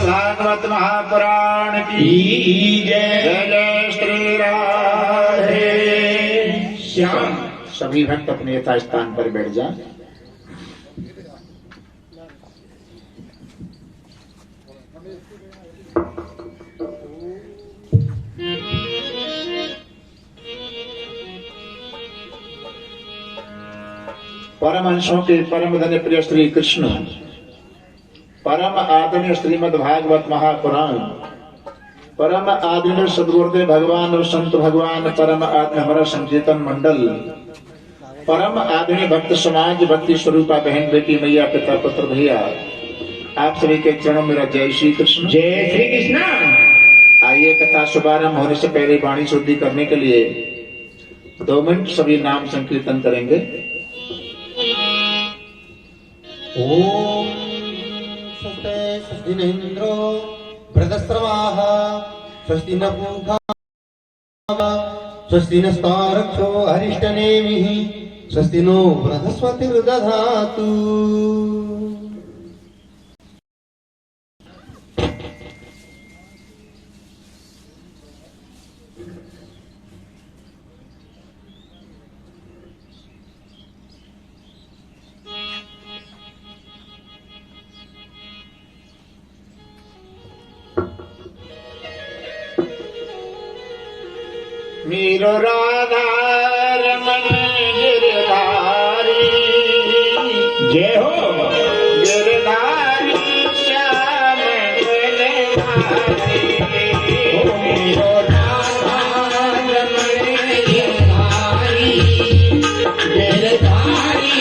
भागवत महापुराण की जय। जय श्री राधे श्याम। सभी भक्त अपने यथा स्थान पर बैठ जाएं। परमहंसों के परम धन्य प्रिय श्री कृष्ण, परम आदरणीय श्रीमद् भागवत महापुराण, परम आदरणीय सद्गुरुदेव भगवान और संत भगवान, परम आदरणीय हमारा संकीर्तन मंडल, परम आदरणीय भक्त समाज, भक्ति स्वरूपा बहन बेटी मैया पिता पुत्र भैया, आप सभी के चरणों में जय श्री कृष्ण। जय श्री कृष्ण। आइए कथा शुभारंभ होने से पहले वाणी शुद्धि करने के लिए 2 मिनट सभी नाम संकीर्तन करेंगे। ओम स्वस्ति न इंद्रो वृद्धश्रवाः स्वस्ति न पूषा स्वस्ति नस्तारक्षो अरिष्टनेमिः स्वस्ति नो बृहस्पतिर्दधातु। मीरो राधा रमन गिरधारी, जय हो। गिरधारी श्याम गिरधारी, मीरो राधा रमन गिरधारी, गिरधारी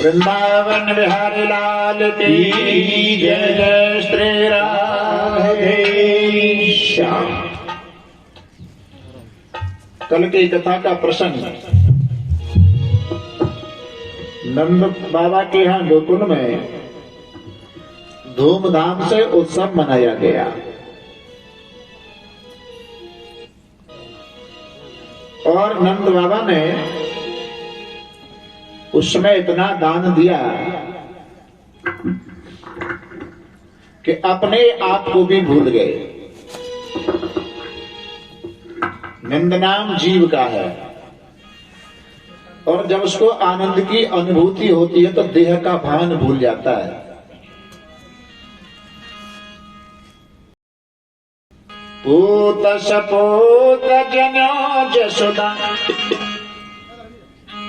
वृंदावन बिहारी लाल की जय जय श्री राधे श्याम। कल की कथा का प्रसंग नंद बाबा के यहाँ गोकुल में धूमधाम से उत्सव मनाया गया और नंद बाबा ने उसमें इतना दान दिया कि अपने आप को भी भूल गए। नंद नाम जीव का है और जब उसको आनंद की अनुभूति होती है तो देह का भान भूल जाता है। पूत सपूत जनो जसुदा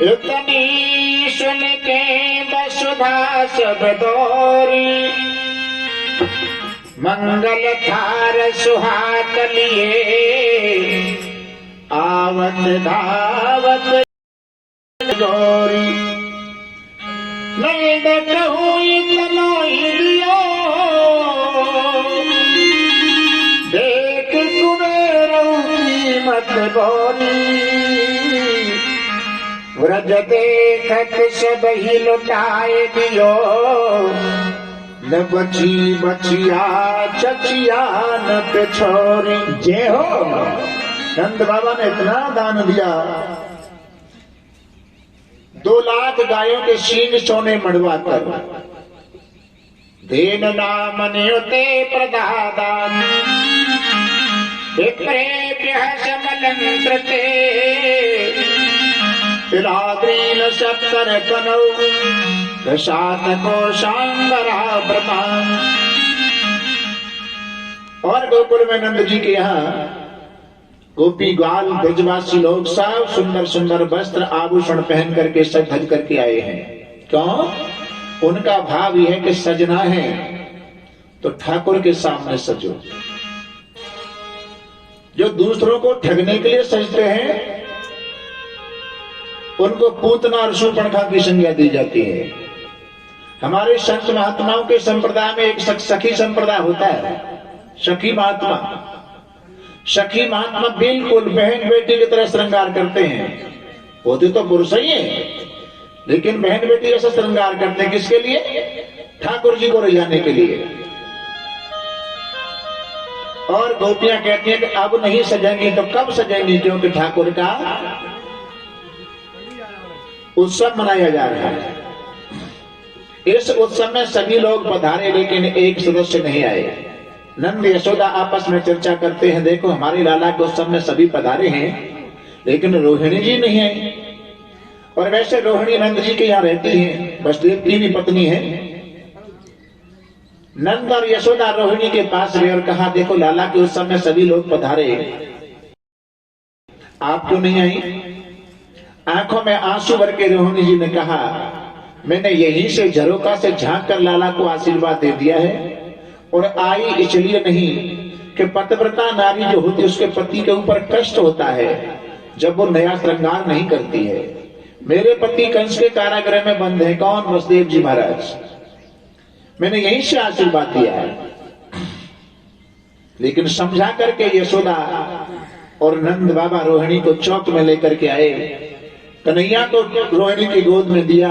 इतनी सुन के वसुधा सब दौरी, मंगल थार सुहात लिए आवत धावत गौरी। नंद कहूँ इतनो हिलियो देख कुबेरों की मत बोली। व्रज देखत सब ही लुटाए दियो, न बची बचिया चचिया न पिछोरी। जय हो। नंद बाबा ने इतना दान दिया, 2 लाख गायों के सींग सोने मड़वा कर देन नाम न्योते प्रदादान। विप्रे समलंत्रते तिलाद्रीन सप्तर कनौ दशात कोशांबरा ब्रह्मा। और गोकुल में नंद जी के यहाँ गोपी ग्वाल ब्रजवासी लोग सब सुंदर सुंदर वस्त्र आभूषण पहन करके सज धज करके आए हैं। क्यों? उनका भाव यह है कि सजना है तो ठाकुर के सामने सजो। जो दूसरों को ठगने के लिए सजते हैं उनको पूतना और शूर्पणखा की संज्ञा दी जाती है। हमारे संत महात्माओं के संप्रदाय में एक सखी संप्रदाय होता है, सखी महात्मा। सखी महात्मा बिल्कुल बहन बेटी की तरह श्रृंगार करते हैं। होते तो पुरुष ही हैं, लेकिन बहन बेटी ऐसा श्रृंगार करते हैं। किसके लिए? ठाकुर जी को रिझाने के लिए। और गोपियां कहती हैं कि अब नहीं सजेंगी तो कब सजेंगी, क्योंकि ठाकुर का उत्सव मनाया जा रहा है। इस उत्सव में सभी लोग पधारे, लेकिन एक सदस्य नहीं आए। नंद यशोदा आपस में चर्चा करते हैं, देखो हमारे लाला के उत्सव में सभी पधारे हैं, लेकिन रोहिणी जी नहीं आई। और वैसे रोहिणी नंद जी के यहाँ रहती हैं, वसुदेव की भी पत्नी है। नंद और यशोदा रोहिणी के पास गए और कहा, देखो लाला के उत्सव में सभी लोग पधारे, आप क्यों नहीं आई? आंखों में आंसू भर के रोहिणी जी ने कहा, मैंने यहीं से झरोका से झांक कर लाला को आशीर्वाद दे दिया है, और आई इसलिए नहीं कि पतिव्रता नारी जो होती है उसके पति के ऊपर कष्ट होता है जब वो नया श्रृंगार नहीं करती है। मेरे पति कंस के कारागृह में बंद है। कौन? वसुदेव जी महाराज। मैंने यहीं से आशीर्वाद दिया है। लेकिन समझा करके यशोदा और नंद बाबा रोहिणी को चौक में लेकर के आए। कन्हैया को रोहिणी की गोद में दिया,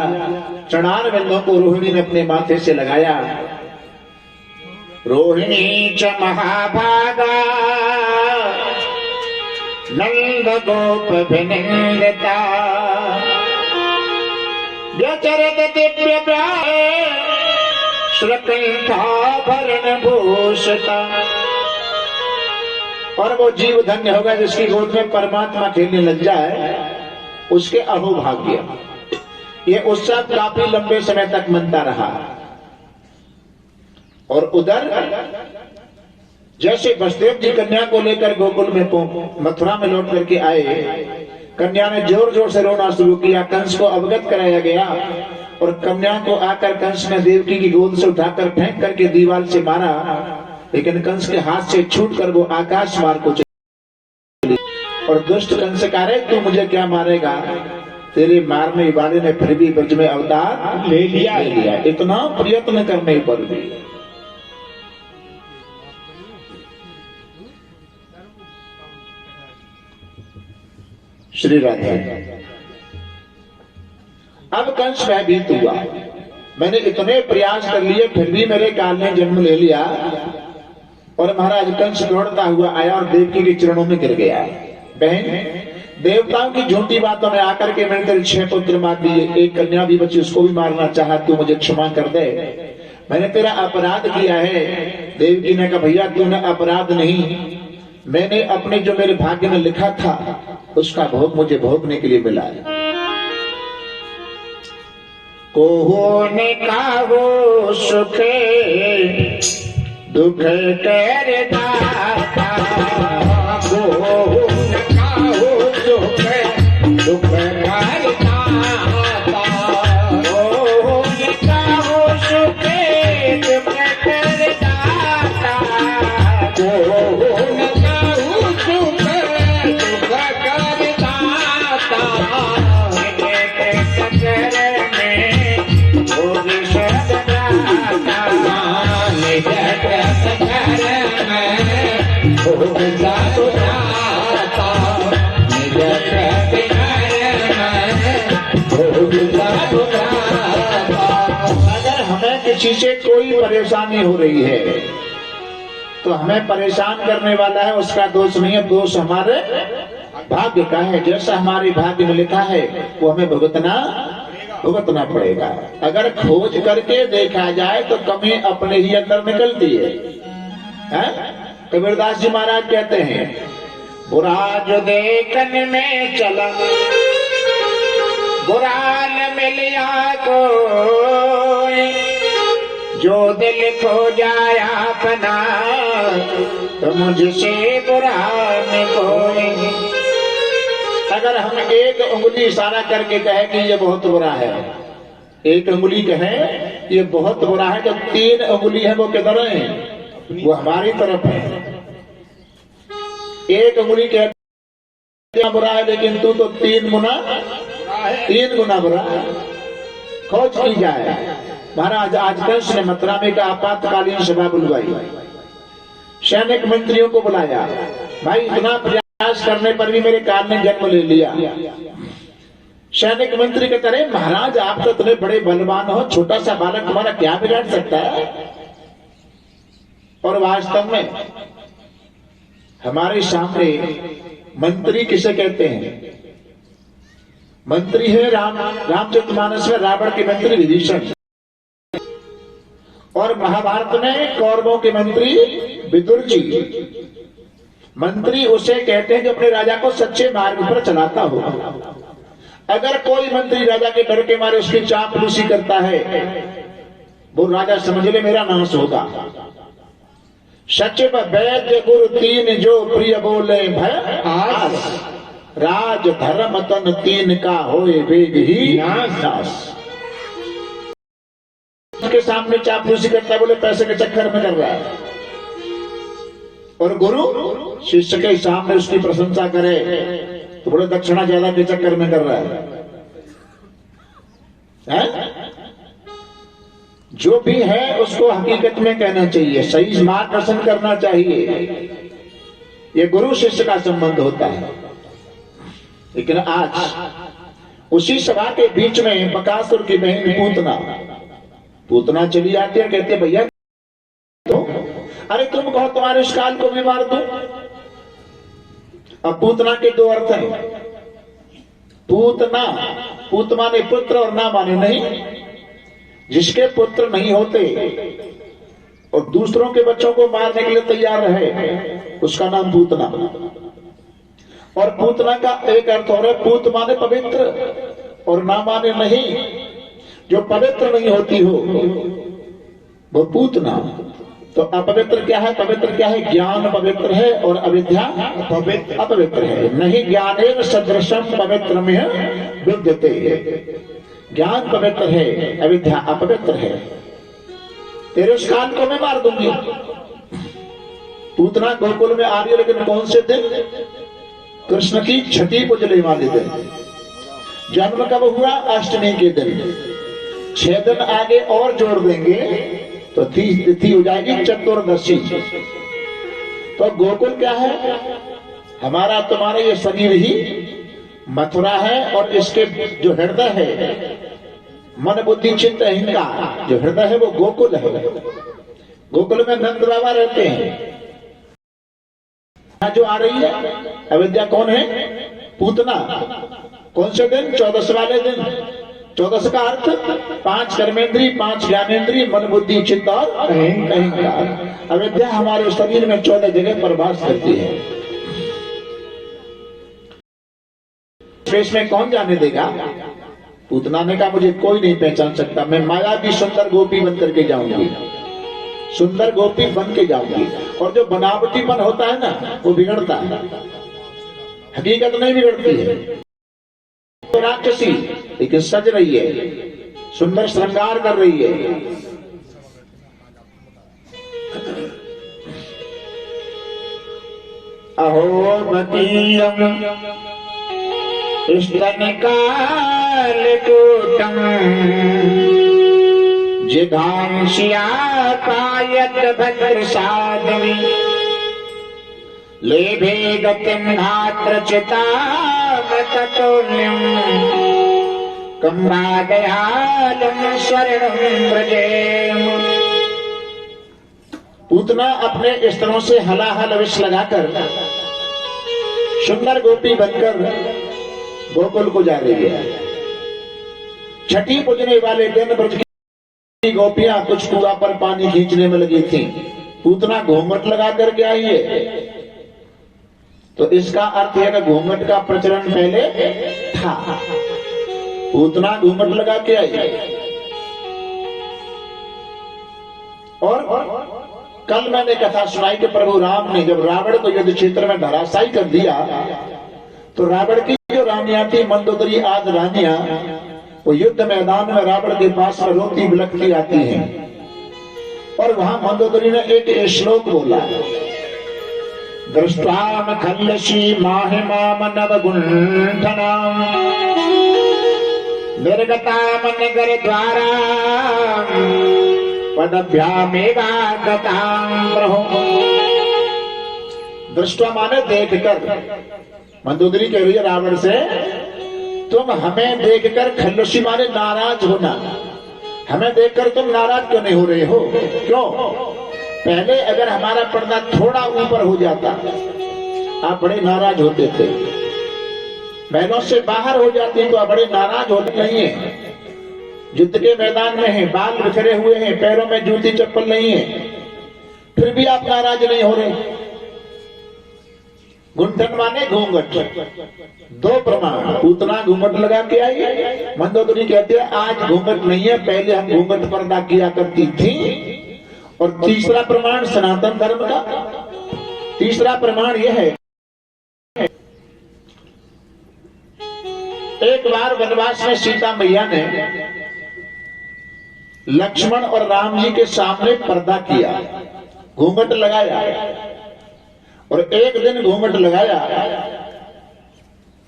चढ़ान बिंदों को रोहिणी ने अपने माथे से लगाया। रोहिणी च महाभागा नंद गोप विनिंदिता व्यचरत दिव्य श्रकंठाभरण भूषिता। और वो जीव धन्य होगा जिसकी गोद में परमात्मा खेलने लग जाए, उसके अहोभाग्य। ये उत्सव काफी लंबे समय तक मनता रहा। और उधर जैसे वसुदेव जी कन्या को लेकर गोकुल में मथुरा में लौट करके आए, कन्या ने जोर जोर से रोना शुरू किया। कंस को अवगत कराया गया और कन्या को आकर कंस ने देवकी की गोद से उठाकर फेंक करके दीवार से मारा, लेकिन कंस के हाथ से छूट कर वो आकाश मार को चली। और दुष्ट कंस कह रहे, तू मुझे क्या मारेगा? तेरे मारने वाले ने फिर भी ब्रज में अवतार ले लिया। इतना प्रयत्न करने पर भी। श्री राधे। अब कंस भयभीत हुआ, मैंने इतने प्रयास कर लिए फिर भी मेरे काल ने जन्म ले लिया। और महाराज कंस दौड़ता हुआ आया और देवकी के चरणों में गिर गया। बहन, देवताओं की झूठी बातों में आकर के मैंने तेरे 6 पुत्र मार दिए, एक कन्या भी बची, उसको भी मारना चाहा, तू मुझे क्षमा कर दे, मैंने तेरा अपराध किया है। देवकी ने कहा, भैया तूने अपराध नहीं, मैंने अपने जो मेरे भाग्य में लिखा था उसका भोग मुझे भोगने के लिए मिला है। कोने का हो सुखे दुख कर दाता, कोने का हो सुख दुख कर दाता, कोने का हो सुख दुख कर दाता, कोने का हो सुख दुख कर दाता। अगर हमें किसी से कोई परेशानी हो रही है तो हमें परेशान करने वाला है उसका दोष नहीं है, दोष हमारे भाग्य का है। जैसा हमारे भाग्य में लिखा है वो हमें भुगतना पड़ेगा। अगर खोज करके देखा जाए तो कमी अपने ही अंदर निकलती है। कबीरदास जी महाराज कहते हैं, बुरा जो देखन में चला, बुरा न मिलिया कोई, जो दिल खो जाया अपना, तो मुझसे बुरा न कोई। अगर हम एक उंगली इशारा करके कहे कि ये बहुत बुरा है, एक उंगली कहे ये बहुत बुरा है, तो 3 उंगली है वो किधर है? वो हमारी तरफ है। एक उंगली कहते बुरा है, लेकिन तू तो 3 गुना बुरा है। खोज की जाए। महाराज आज कंस ने मथुरा में का आपातकालीन सभा बुलवाई, सैनिक मंत्रियों को बुलाया। भाई इतना प्रयास करने पर भी मेरे काल ने जन्म ले लिया। सैनिक मंत्री कहते रहे महाराज आप तो इतने बड़े बलवान हो, छोटा सा बालक तुम्हारा क्या बिगाड़ सकता है? और वास्तव में हमारे सामने मंत्री किसे कहते हैं? मंत्री है रामचरितमानस में रावण के मंत्री विभीषण, और महाभारत में कौरवों के मंत्री विदुर जी। मंत्री उसे कहते हैं जो अपने राजा को सच्चे मार्ग पर चलाता हो। अगर कोई मंत्री राजा के डर के मारे उसकी चापलूसी करता है, वो राजा समझ ले मेरा नाश होगा। सचिव वैद्य गुरु 3 जो प्रिय बोले भय आस, राज धर्म तन 3 का होए वेग ही नाश। उसके सामने चापलूसी करता है, बोले पैसे के चक्कर में कर रहा है, और गुरु शिष्य के सामने उसकी प्रशंसा करे तो बोले दक्षिणा ज्यादा के चक्कर में कर रहा है? जो भी है उसको हकीकत में कहना चाहिए, सही मार्गदर्शन करना चाहिए। ये गुरु शिष्य का संबंध होता है। लेकिन आज उसी सभा के बीच में बकासुर की बहन पूतना चली आती है, कहते भैया तो अरे तुम कहो तुम्हारे इस काल को भी मार दो। अब पूतना के 2 अर्थ हैं। पूतना, पूत माने पुत्र और ना माने नहीं। जिसके पुत्र नहीं होते और दूसरों के बच्चों को मारने के लिए तैयार रहे, उसका नाम पूतना। और पूतना का एक अर्थ और है, पूत माने पवित्र और ना माने नहीं। जो पवित्र नहीं होती हो वो पूतना। तो अपवित्र क्या है? पवित्र क्या है? ज्ञान पवित्र है और अविद्या अपवित्र है। नहीं ज्ञानेन सदृशम पवित्र में विद्यते। ज्ञान पवित्र है, अविद्या अपवित्र है। तेरे उस कान को मैं मार दूंगी। पूतना गोकुल में आ रही है, लेकिन कौन से दिन? कृष्ण की छठी पूजने वाले दिन। जन्म कब हुआ? अष्टमी के दिन। 6 दिन आगे और जोड़ देंगे तो तिथि हो जाएगी चतुर्दशी। तो गोकुल क्या है? हमारा तुम्हारा ये शरीर ही मथुरा है, और इसके जो हृदय है मन बुद्धि चित्त अहंकार, जो हृदय है वो गोकुल है। गोकुल में नंद बाबा रहते हैं। जो आ रही है अविद्या कौन है? पूतना। कौन से दिन? 14 वाले दिन। 14 का अर्थ 5 कर्मेंद्री, 5 ज्ञानेंद्री, मन बुद्धि चित्त और अहंकार। अविद्या हमारे शरीर में 14 जगह पर वास करती है। इसमें कौन जाने देगा? पूतना ने कहा मुझे कोई नहीं पहचान सकता, मैं माया की सुंदर गोपी बन करके जाऊंगी, सुंदर गोपी बन के जाऊंगी। और जो बनावटीपन होता है ना वो बिगड़ता है, हकीकत नहीं बिगड़ती है। तो राक्षसी लेकिन सज रही है, सुंदर श्रृंगार कर रही है। अहो मतीयम स्तन कालकूटम जिघांसिया पायत भद्र साध्वी लेभे गतिम धात्र चिता मततुल्यम कम्बादयालम स्वर्णम व्रजेम। पूतना अपने स्तनों से हलाहल विष लगाकर सुंदर गोपी बनकर गोकुल को जा रही है। छठी पूजने वाले दिन ब्रज की गोपियां कुछ कुआं पर पानी खींचने में लगी थी। पूतना घूंघट लगा करके आई है, तो इसका अर्थ है कि घूंघट का प्रचलन पहले था। पूतना घूंघट लगा के आई। और कल मैंने कथा सुनाई कि प्रभु राम ने जब रावण को युद्ध क्षेत्र में धराशायी कर दिया, तो रावण की जो रानियां थी, मंदोदरी आदि रानियां, वो युद्ध मैदान में रावण के पास में रोती बिलखती आती हैं। और वहां मंदोदरी ने एक श्लोक बोला, दृष्टाम खल्लशी माहिमाम नवगुंठनाम निर्गताम नगर द्वारा पदभ्यामेवागताम प्रभु। दृष्टा माने देखकर। मंदोदरी कह रही है रावण से, तुम हमें देखकर, खल्लशी माने नाराज होना, हमें देखकर तुम नाराज क्यों नहीं हो रहे हो? क्यों? पहले अगर हमारा पर्दा थोड़ा ऊपर हो जाता, आप बड़े नाराज होते थे। बहनों से बाहर हो जाती तो आप बड़े नाराज होते नहीं है। युद्ध के मैदान में हैं, बाल बिखरे हुए हैं, पैरों में जूती चप्पल नहीं है, फिर भी आप नाराज नहीं हो रहे। गुंठन माने घूंघट। दो प्रमाण, पूतना घूंघट लगा के आई, मंदोदरी कहते हैं आज घूंघट नहीं है, पहले हम घूंघट पर्दा किया करती थी। और तीसरा प्रमाण सनातन धर्म का, तीसरा प्रमाण यह है, एक बार वनवास में सीता मैया ने लक्ष्मण और राम जी के सामने पर्दा किया, घूंघट लगाया। और एक दिन घूंघट लगाया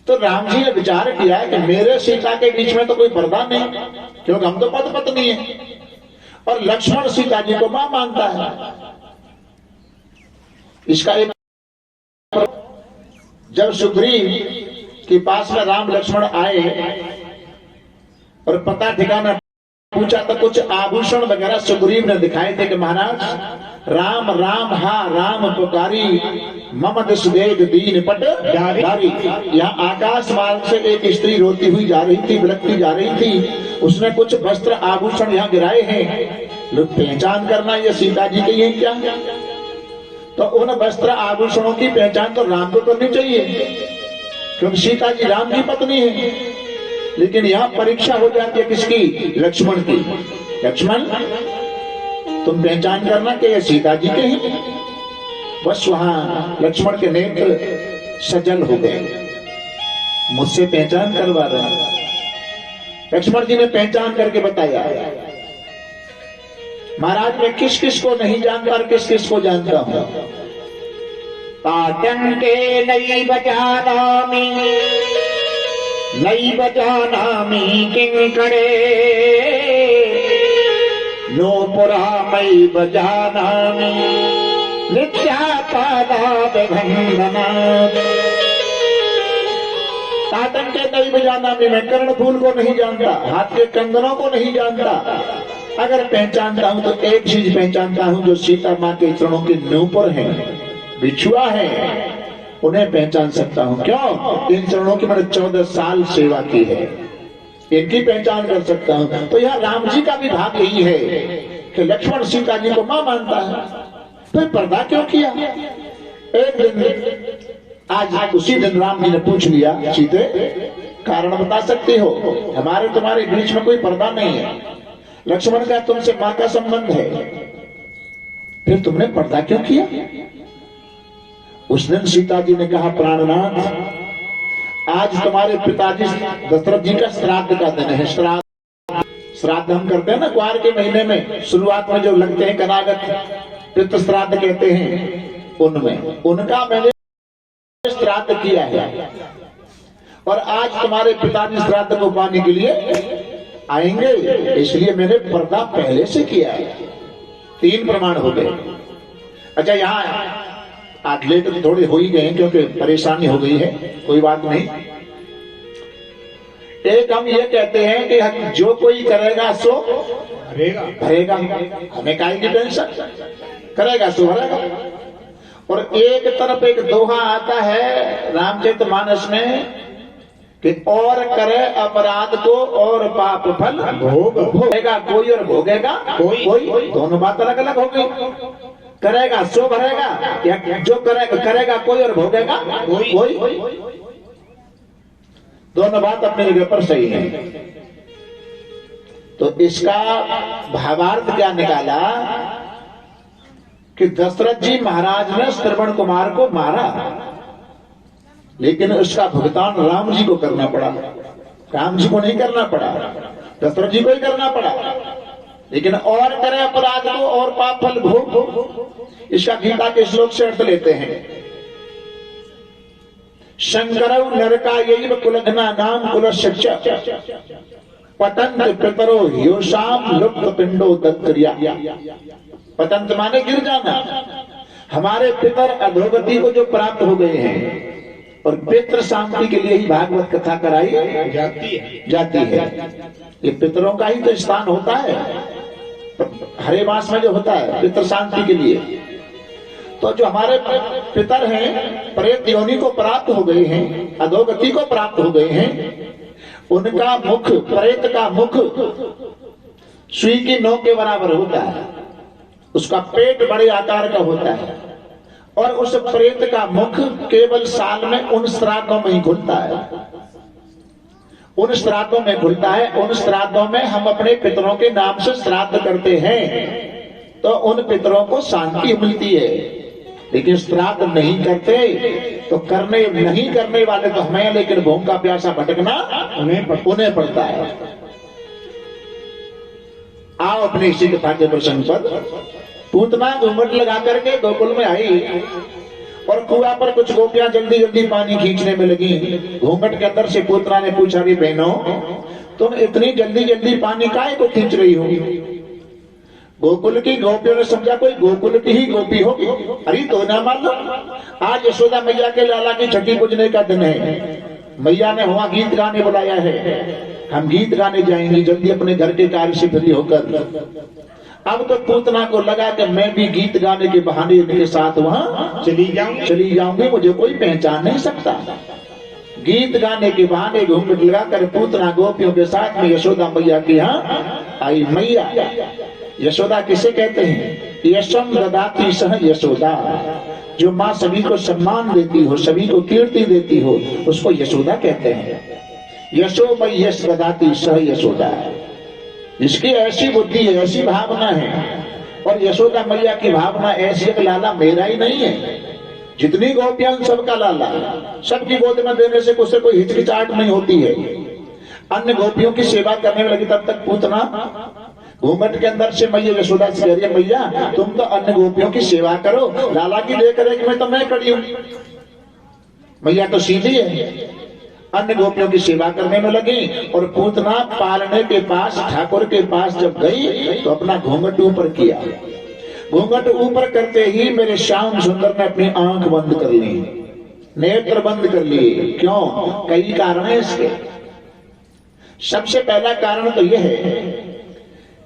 तो राम जी ने विचार किया कि मेरे सीता के बीच में तो कोई पर्दा नहीं, क्योंकि हम तो पति पत्नी है, और लक्ष्मण सीता जी को मां मानता है। इसका एक, जब सुग्रीव के पास में राम लक्ष्मण आए और पता ठिकाना पूछा तो कुछ आभूषण वगैरह सुग्रीव ने दिखाए थे कि महाराज राम राम हा राम पुकारी मम सुदेग दीन पट डारी। यहाँ आकाश मार्ग से एक स्त्री रोती हुई जा रही थी, बिलखती जा रही थी, उसने कुछ वस्त्र आभूषण यहाँ गिराए हैं, लोग पहचान करना ये सीता जी के हैं क्या? तो उन वस्त्र आभूषणों की पहचान तो राम को करनी चाहिए, क्योंकि सीता जी राम की पत्नी है। लेकिन यहाँ परीक्षा हो जाती है किसकी? लक्ष्मण की। लक्ष्मण तुम पहचान करना कि ये सीता जी के हैं। बस वहां लक्ष्मण के नेत्र सजल हो गए, मुझसे पहचान करवा रहे। लक्ष्मण जी ने पहचान करके बताया, महाराज मैं किस किस को नहीं जानता और किस किस को जानता हूं। ताटंके नई बजानामि नई बजानामि किंकड़े नूपुरा मई बजानामि नित्यापादाभिवंदना। ताटन के नई बजानामि मैं कर्ण फूल को नहीं जानता, हाथ के कंगनों को नहीं जानता। अगर पहचानता हूं तो एक चीज पहचानता हूं, जो सीता माँ के चरणों के नूपुर हैं, बिछुआ है, उन्हें पहचान सकता हूं। क्यों? इन चरणों की मैंने 14 साल सेवा की है, इनकी पहचान कर सकता हूं। तो यह राम जी का भी भाग यही है कि लक्ष्मण सीता जी को मां मानता है, तो पर्दा क्यों किया? एक दिन, आज उसी दिन राम जी ने पूछ लिया, सीते कारण बता सकती हो? हमारे तुम्हारे बीच में कोई पर्दा नहीं है। लक्ष्मण का तुमसे मां का संबंध है, फिर तुमने पर्दा क्यों किया? उस दिन सीता जी ने कहा, प्राणनाथ आज तुम्हारे पिताजी दशरथ जी का श्राद्ध का दिन है। श्राद्ध हम करते हैं ना ग्वार के महीने में, शुरुआत में जो लगते हैं कनागत, पितृ श्राद्ध कहते हैं, उनमें उनका मैंने श्राद्ध किया है। और आज तुम्हारे पिताजी श्राद्ध को पाने के लिए आएंगे, इसलिए मैंने पर्दा पहले से किया है। 3 प्रमाण हो गए। अच्छा, यहाँ आज लेट थोड़े हो ही गए क्योंकि परेशानी हो गई है, कोई बात नहीं। एक हम ये कहते हैं कि जो कोई करेगा सो भरेगा, हमें काहे की टेंशन, करेगा सो भरेगा। और एक तरफ एक दोहा आता है रामचरितमानस में कि और करे अपराध को और पाप फल भोगेगा कोई और भोगेगा कोई, दोनों बात अलग अलग हो गई। करेगा सो भरेगा, या जो करेगा कोई और भोगेगा कोई। दोनों बात अपनी जगह पर सही है। तो इसका भावार्थ क्या निकाला कि दशरथ जी महाराज ने श्रवण कुमार को मारा, लेकिन उसका भुगतान राम जी को करना पड़ा। राम जी को नहीं करना पड़ा, दशरथ जी को ही करना पड़ा। लेकिन और करे अपराध को और पाप फल भोग। इसका गीता के श्लोक से अर्थ लेते हैं। शंकरौ नरकायैव कुलघ्ना नाम कुलस्य पतंत पितरो ह्योषाम लुप्त पिंडो तत्क्रिया। पतंत माने गिर जाना। हमारे पितर अधोगति को जो प्राप्त हो गए हैं, और पितृ शांति के लिए ही भागवत कथा कराई जाती है। ये पितरों का ही तो स्थान होता है, हरे मास में जो होता है पितृ शांति के लिए। तो जो हमारे पितर हैं, प्रेत योनि को प्राप्त हो गए हैं, अधोगति को प्राप्त हो गए हैं, उनका मुख, प्रेत का मुख सुई की नोक के बराबर होता है। उसका पेट बड़े आकार का होता है, और उस प्रेत का मुख केवल साल में उन श्राद्धों में ही खुलता है। उन श्राद्धों में खुलता है। उन श्राद्धों में हम अपने पितरों के नाम से श्राद्ध करते हैं, तो उन पितरों को शांति मिलती है। लेकिन श्राद्ध नहीं करते तो नहीं करने वाले तो हमें, लेकिन भूख का प्यासा भटकना उन्हें पड़ता है। आओ अपने इसी कथा के प्रसंग पर। पूतना घूंघट लगा करके गोकुल में आई, और कुआं पर कुछ गोपियां जल्दी जल्दी पानी खींचने में लगी। घूंघट के अंदर से पूतना ने पूछा, अरे बहनों, तुम इतनी जल्दी जल्दी पानी काहे को खींच रही हो? गोकुल की गोपियों ने समझा कोई गोकुल की ही गोपी होगी। अरे तो ना मान लो, आज यशोदा मैया के लाला की छठी पूजने का दिन है। मैया ने वहां गीत गाने बुलाया है, हम गीत गाने जाएंगे जल्दी अपने घर के कार्य से फ्री होकर। अब तो पूतना को लगा कि मैं भी गीत गाने के बहाने इनके साथ वहां चली जाऊंगी, मुझे कोई पहचान नहीं सकता। गीत गाने के बहाने घूंघट लगाकर पूतना गोपियों के साथ में यशोदा मैया के यहाँ आई। मैया यशोदा किसे कहते हैं? यशम ददाती सह यशोदा। जो माँ सभी को सम्मान देती हो, सभी को कीर्ति देती हो, उसको यशोदा कहते हैं। यशो मई यश ददाती सह यशोदा। जिसकी ऐसी बुद्धि है, ऐसी भावना है, और यशोदा मैया की भावना ऐसी है कि लाला मेरा ही नहीं है, जितनी गोपियां सबका लाला, सबकी गोद में देने से कोई हिचकिचाहट नहीं होती है। अन्य गोपियों की सेवा करने में लगी, तब तक पूतना घूंघट के अंदर से मैया यशोदा से कह रही है, मैया तुम तो अन्य गोपियों की सेवा करो, लाला की लेकर एक में तो मैं खड़ी हूं। मैया तो सीधी है, अन्य गोपियों की सेवा करने में लगी। और पूतना पालने के पास, ठाकुर के पास जब गई तो अपना घूंघट ऊपर किया। घूंघट ऊपर करते ही मेरे श्याम सुंदर ने अपनी आंख बंद कर ली, नेत्र बंद कर लिए। क्यों? कई कारण है इसके। सबसे पहला कारण तो यह है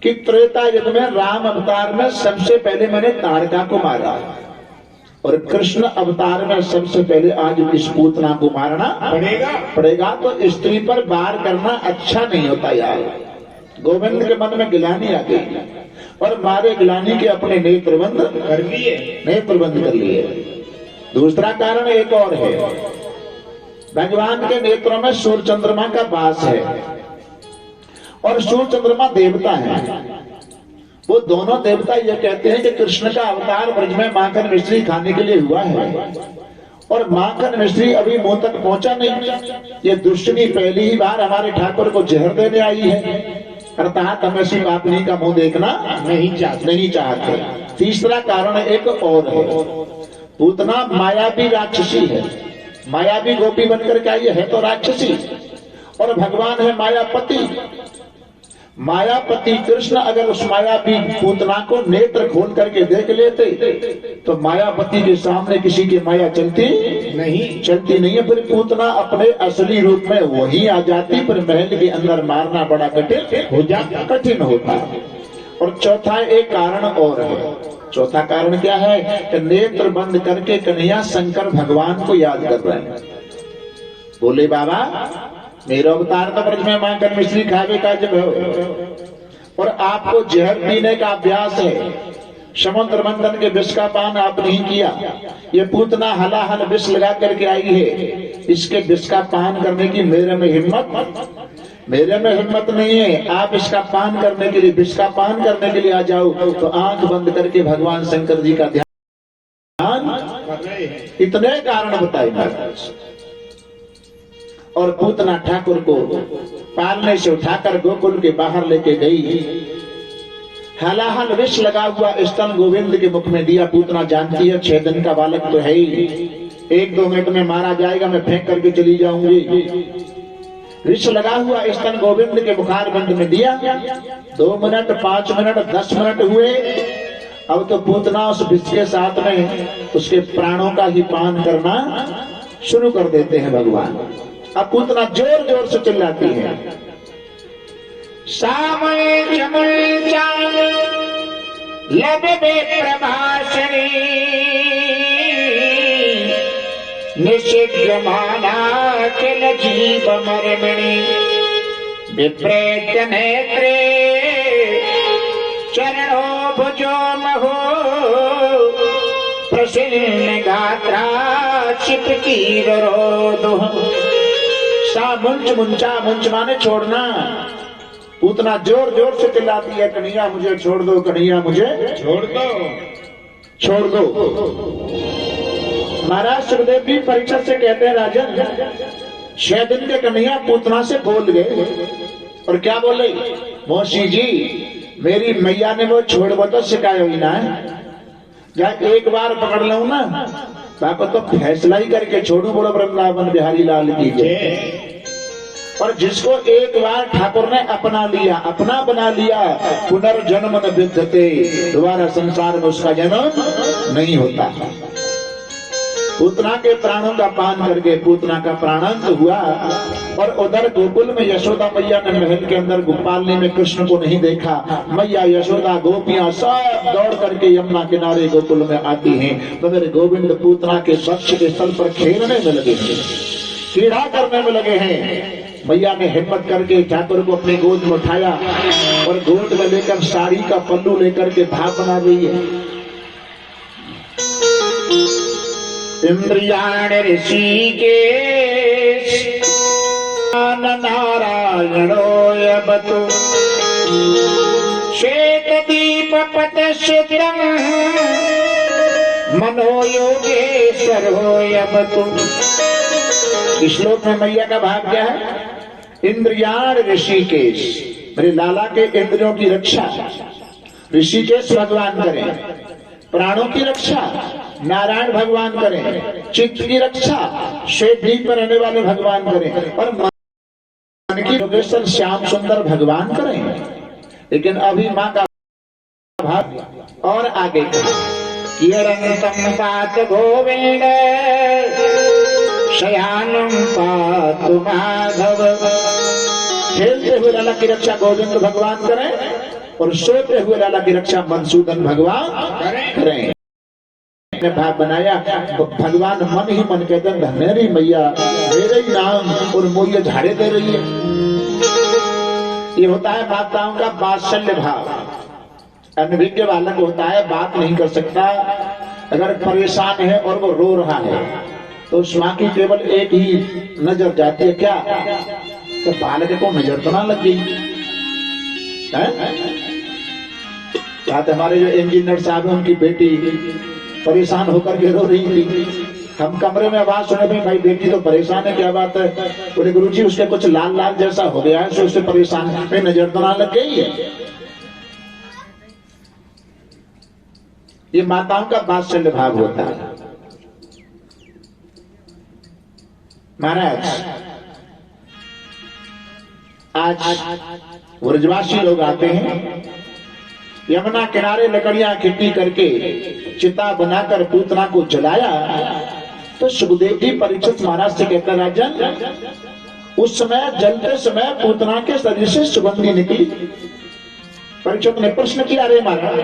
कि त्रेता युग में राम अवतार में सबसे पहले मैंने ताड़का को मारा, और कृष्ण अवतार में सबसे पहले आज इस पूतना को मारना पड़ेगा। तो स्त्री पर वार करना अच्छा नहीं होता यार। गोविंद के मन में गिलानी आ गई, और मारे गिलानी के अपने नेत्र बंद कर लिए। दूसरा कारण एक और है, भगवान के नेत्रों में सूर्य चंद्रमा का वास है, और सूर्य चंद्रमा देवता है। वो दोनों देवता ये कहते हैं कि कृष्ण का अवतार ब्रज में माखन मिश्री खाने के लिए हुआ है, और माखन मिश्री अभी मुंह तक पहुंचा नहीं। ये दुष्टनी पहली ही बार हमारे ठाकुर को जहर देने आई है, अर्थात हम ऐसी पापनी का मुंह देखना नहीं चाहते। तीसरा कारण एक और है, पूतना मायावी राक्षसी है। मायावी गोपी बनकर के आई है तो राक्षसी, और भगवान है मायापति। मायापति कृष्ण अगर उस मायावी पूतना को नेत्र खोल करके देख लेते तो मायापति के सामने किसी की माया चलती नहीं है। फिर पूतना अपने असली रूप में वही आ जाती, पर महल के अंदर मारना बड़ा कठिन होता। और चौथा एक कारण और है। चौथा कारण क्या है कि नेत्र बंद करके कन्हैया शंकर भगवान को याद कर रहे हैं। बोले बाबा मेरा अवतार तो ब्रज में माखन मिश्री खावे का जब हो, और आपको जहर पीने का अभ्यास है, समुद्र मंथन के विष का पान आप नहीं किया, ये पूतना हलाहल विष लगा करके आई है, इसके विष का पान करने की मेरे में हिम्मत नहीं है। आप इसका पान करने के लिए, विष का पान करने के लिए आ जाओ, तो आंख बंद करके भगवान शंकर जी का ध्यान, इतने कारण बताए महाराज। और पूतना ठाकुर को पालने से उठाकर गोकुल के बाहर लेके गई, हलाहल विष लगा हुआ स्तन गोविंद के मुख में दिया। पूतना जानती है 6 दिन का बालक तो है ही, 1-2 मिनट में मारा जाएगा, मैं फेंक करके चली जाऊंगी। विष लगा हुआ स्तन गोविंद के मुखारबिंद में दिया। 2 मिनट, 5 मिनट, 10 मिनट हुए, अब तो पूतना उस विष के साथ में उसके प्राणों का ही पान करना शुरू कर देते हैं भगवान। अब पूतना जोर जोर से चिल्लाती है, सामय जमुल चाल लबे प्रभाषणी निषिध्यमाना किल जीव मर्मिणी विप्रेत नेत्रे चरणो भुजो महो प्रसिन्न गात्रा चिपकीर रोदो। सा मुंच मुंचा, मुंच माने छोड़ना। पूतना जोर जोर से चिल्लाती है, कन्हैया मुझे छोड़ दो, कन्हैया मुझे छोड़ दो, छोड़ दो। महाराज सुखदेव भी परीक्षा से कहते हैं, राजन 6 दिन के कन्हैया पूतना से बोल गए, और क्या बोले, मौसी जी मेरी मैया ने वो छोड़ तो सिखाया हुई ना है, या एक बार पकड़ लूं ना बापा तो फैसला ही करके छोड़ू, बोलो वृंदावन बिहारी लाल की जय। और जिसको एक बार ठाकुर ने अपना लिया, अपना बना लिया, पुनर्जन्म न विद्यते, दोबारा संसार में उसका जन्म नहीं होता। पूतना के प्राणों का पान करके पूतना का प्राणांत हुआ। और उधर गोकुल में यशोदा मैया ने महल के अंदर गोपालने में कृष्ण को नहीं देखा। मैया यशोदा गोपियां सब दौड़ करके यमुना किनारे गोकुल में आती हैं, तो मेरे गोविंद पूतना के वक्ष के स्थल पर खेलने में लगे हैं, क्रीड़ा करने में लगे हैं। मैया ने हिम्मत करके ठाकुर को अपनी गोद में उठाया और गोद में लेकर साड़ी का पल्लू लेकर के भाव बना रही है। इंद्रियाण ऋषिकेश नारायणो यबतु श्वेत दीप पतश्चित्रं मनो योगेश्वरो यबतु। श्लोक में मैया का भाव क्या है, इंद्रियाण ऋषिकेश, मेरे लाला के इंद्रियों की रक्षा ऋषिकेश भगवान करें, प्राणों की रक्षा नारायण भगवान करें, चित्त की रक्षा श्वेत दीप पर रहने वाले भगवान करें, और मन की योगेश्वर श्याम सुंदर भगवान करें। लेकिन अभी माँ का भाव और आगे किरणतम पात गोविंद शयानम पातु माधव। खेलते हुए लाला की रक्षा गोविंद भगवान करें और सोते हुए लाला की रक्षा मधुसूदन भगवान करें। भाव बनाया भगवान मन ही मन कहते हैं, मेरी मैया मेरे ही नाम और मोये झाड़े दे रही है। ये होता है माताओं का वात्सल्य भाव। अनभिज्ञ बालक होता है, बात नहीं कर सकता, अगर परेशान है और वो रो रहा है तो उस माँ की केवल एक ही नजर जाती है, क्या तो बालक को नजर तो ना लग गई है। हमारे जो इंजीनियर साहब हैं उनकी बेटी परेशान होकर के रो रही थी, हम कमरे में आवाज सुने भाई बेटी तो परेशान है, क्या बात है, बोले गुरुजी उसके कुछ लाल लाल जैसा हो गया है, उससे परेशान में नजर तो ना लग गई है। ये माताओं का वात्सल्य भाव होता है। महाराज आज व्रजवासी लोग आते हैं, यमुना किनारे लकड़ियां इकट्ठी करके चिता बनाकर पूतना को जलाया, तो सुखदेव जी परीक्षित महाराज से कहते, राजन उस समय जलते समय पूतना के शरीर से सुगंधी निकली। परीक्षित ने प्रश्न किया, अरे महाराज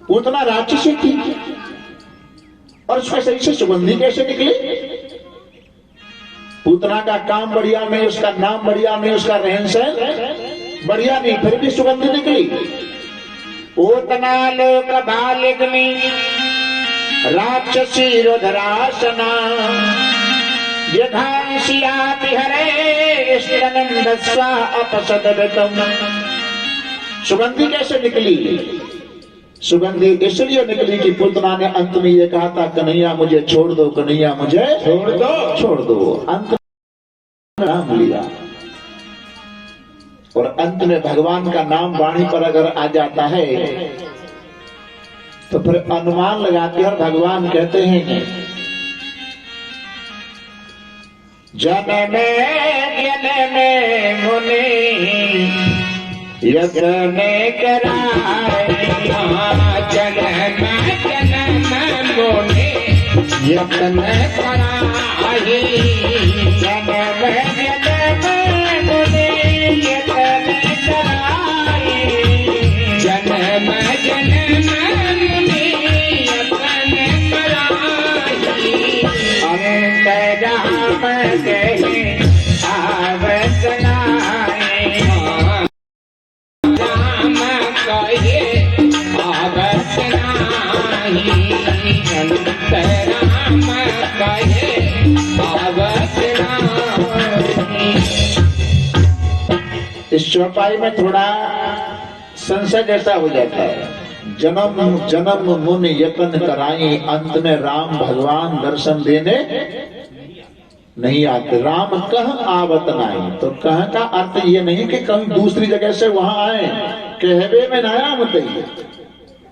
पूतना राक्षसी थी और उसके शरीर से सुगंधी कैसे निकली? पूतना का काम बढ़िया नहीं, उसका नाम बढ़िया नहीं, उसका रहन सहन बढ़िया नहीं, फिर भी सुगंधी निकली। ओतना लोक बालिग्नि राक्षसी रुद्रासना यघांसिया विहरे स्तनंदस्वा अपसदगतम। सुगंधी कैसे निकली? सुगंधी इसलिए निकली कि पुतना ने अंत में ये कहा था, कन्हैया मुझे छोड़ दो, कन्हैया मुझे छोड़ दो, छोड़ दो। अंत में नाम लिया और अंत में भगवान का नाम वाणी पर अगर आ जाता है तो फिर अनुमान लगाते हैं और भगवान कहते हैं जनम जनम मुनि यज्ञ कराए, जनम जनम मुनि यज्ञ कराए, जनम जनम मुनि यज्ञ कराए, जनम जनम मुनि यज्ञ कराए। अनंत राम कहे आवत नाई, राम कहे आवत नाई, अनंत राम कहे आवत नाई। इस चौपाई में थोड़ा संशय जैसा हो जाता है। जन्म जन्म मुनि यत्न कराई, अंत में राम भगवान दर्शन देने नहीं आते। राम कह आवत नाई, तो कह का अर्थ ये नहीं कि कहीं दूसरी जगह से वहां आए, कहवे में नया मत।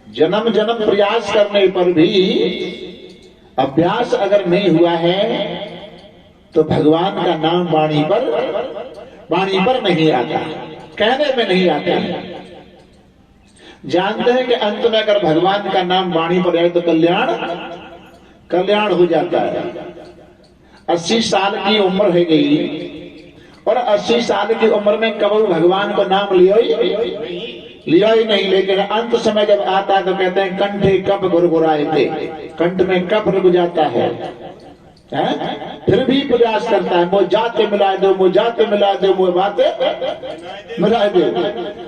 जन्म जन्म प्रयास करने पर भी अभ्यास अगर नहीं हुआ है तो भगवान का नाम वाणी पर नहीं आता, कहने में नहीं आता। जानते हैं कि अंत में अगर भगवान का नाम वाणी पर आए तो कल्याण हो जाता है। 80 साल की उम्र है गई और 80 साल की उम्र में कभी भगवान को नाम लिया ही नहीं, लेकिन अंत समय जब आता है तो कहते हैं कंठे कब गुरगुराए थे, कंठ में कब रुक जाता है, फिर भी प्रयास करता है, मुझे जाते मिला दो, मुझे जाते मिला दो, मुझे बातें मिला दो।